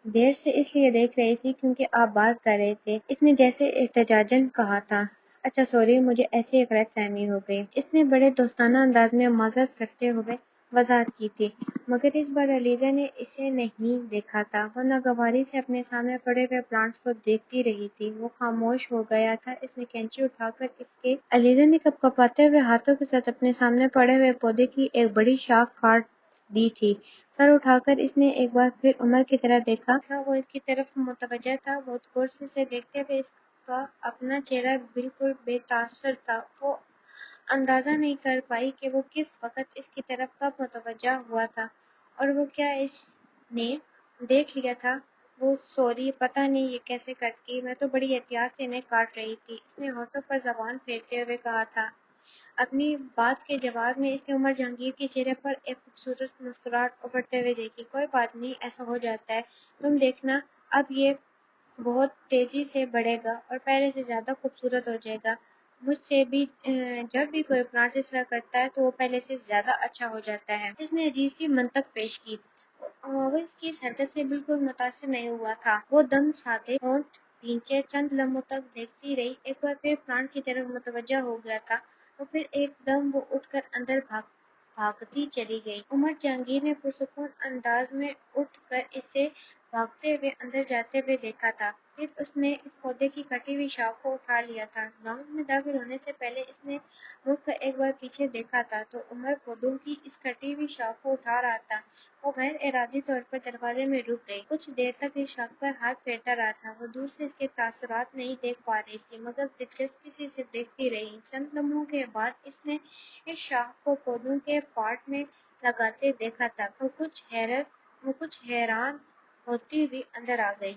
Speaker 1: دیر سے اس لیے دیکھ رہی تھی کیونکہ آپ بات کر رہے تھے، اس نے جیسے احتجاجاً کہا تھا۔ اچھا سوری، مجھے ایسی ایک غلط فہمی ہو گئی، اس نے بڑے دوستانہ انداز میں معذرت کرتے ہوئے وضاحت کی تھی۔ مگر اس بار علیزہ نے اسے نہیں دیکھا تھا، وہ ناگواری سے اپنے سامنے پڑے ہوئے پلانٹس کو دیکھتی رہی تھی۔ وہ خاموش ہو گیا تھا۔ اس نے کینچی اٹھا کر اس کے علیزہ نے کپ کپاتے ہوئے ہاتھوں کے ساتھ اپنے سامنے پڑے ہوئے پودے کی ایک بڑی شاخ کاٹ دی تھی۔ سر اٹھا کر اس نے ایک بار پھر عمر کی طرف دیکھا۔ وہ اس کی طرف متوجہ تھا، بہت غور سے اسے دیکھتے ہوئے اس کا اپنا چہرہ بالکل بے تاثر تھا۔ وہ اندازہ نہیں کر پائی کہ وہ کس وقت اس کی طرف کب متوجہ ہوا تھا، اور وہ کیا اس نے دیکھ لیا تھا۔ وہ سوری، پتہ نہیں یہ کیسے کٹ گئی، میں تو بڑی احتیاط سے انہیں کاٹ رہی تھی، اس نے ہونٹوں پر زبان پھیرتے ہوئے کہا تھا۔ اپنی بات کے جواب میں اس نے عمر جہانگیر کے چہرے پر ایک خوبصورت مسکراہٹ ابھرتے ہوئے دیکھی۔ کوئی بات نہیں، ایسا ہو جاتا ہے، تم دیکھنا اب یہ بہت تیزی سے بڑھے گا اور پہلے سے زیادہ خوبصورت ہو جائے گا۔ مجھ سے بھی جب بھی کوئی پلانٹ اس طرح کرتا ہے تو وہ پہلے سے زیادہ اچھا ہو جاتا ہے۔ اس نے عجیب سی منطق پیش کی۔ وہ اس کی اس حرکت سے بالکل متاثر نہیں ہوا تھا۔ وہ دم سادے، ہونٹ بھینچے چند لمحوں تک دیکھتی رہی۔ ایک بار پھر پلانٹ کی طرف متوجہ ہو گیا تھا، اور پھر ایک دم وہ اٹھ کر اندر بھاگتی چلی گئی۔ عمر جہانگیر نے پرسکون انداز میں اٹھ کر اسے بھاگتے ہوئے اندر جاتے ہوئے دیکھا تھا۔ پھر اس نے اس پودے کی کٹی ہوئی شاخ کو اٹھا لیا تھا۔ لانگ میں داخل ہونے سے پہلے اس نے مڑ کر ایک بار پیچھے دیکھا تھا تو عمر پودوں کی اس کٹی ہوئی شاخ کو اٹھا رہا تھا۔ وہ غیر ارادی طور پر دروازے میں رک گئی، کچھ دیر تک اس شاخ پر ہاتھ پھیرتا رہا تھا۔ وہ دور سے اس کے تاثرات نہیں دیکھ پا رہی تھی، مگر دلچسپی سے اسے دیکھتی رہی۔ چند لمحوں کے بعد اس نے اس شاخ کو پودوں کے پاٹ میں لگاتے دیکھا تھا۔ وہ کچھ حیران ہوتی ہوئی اندر آ گئی۔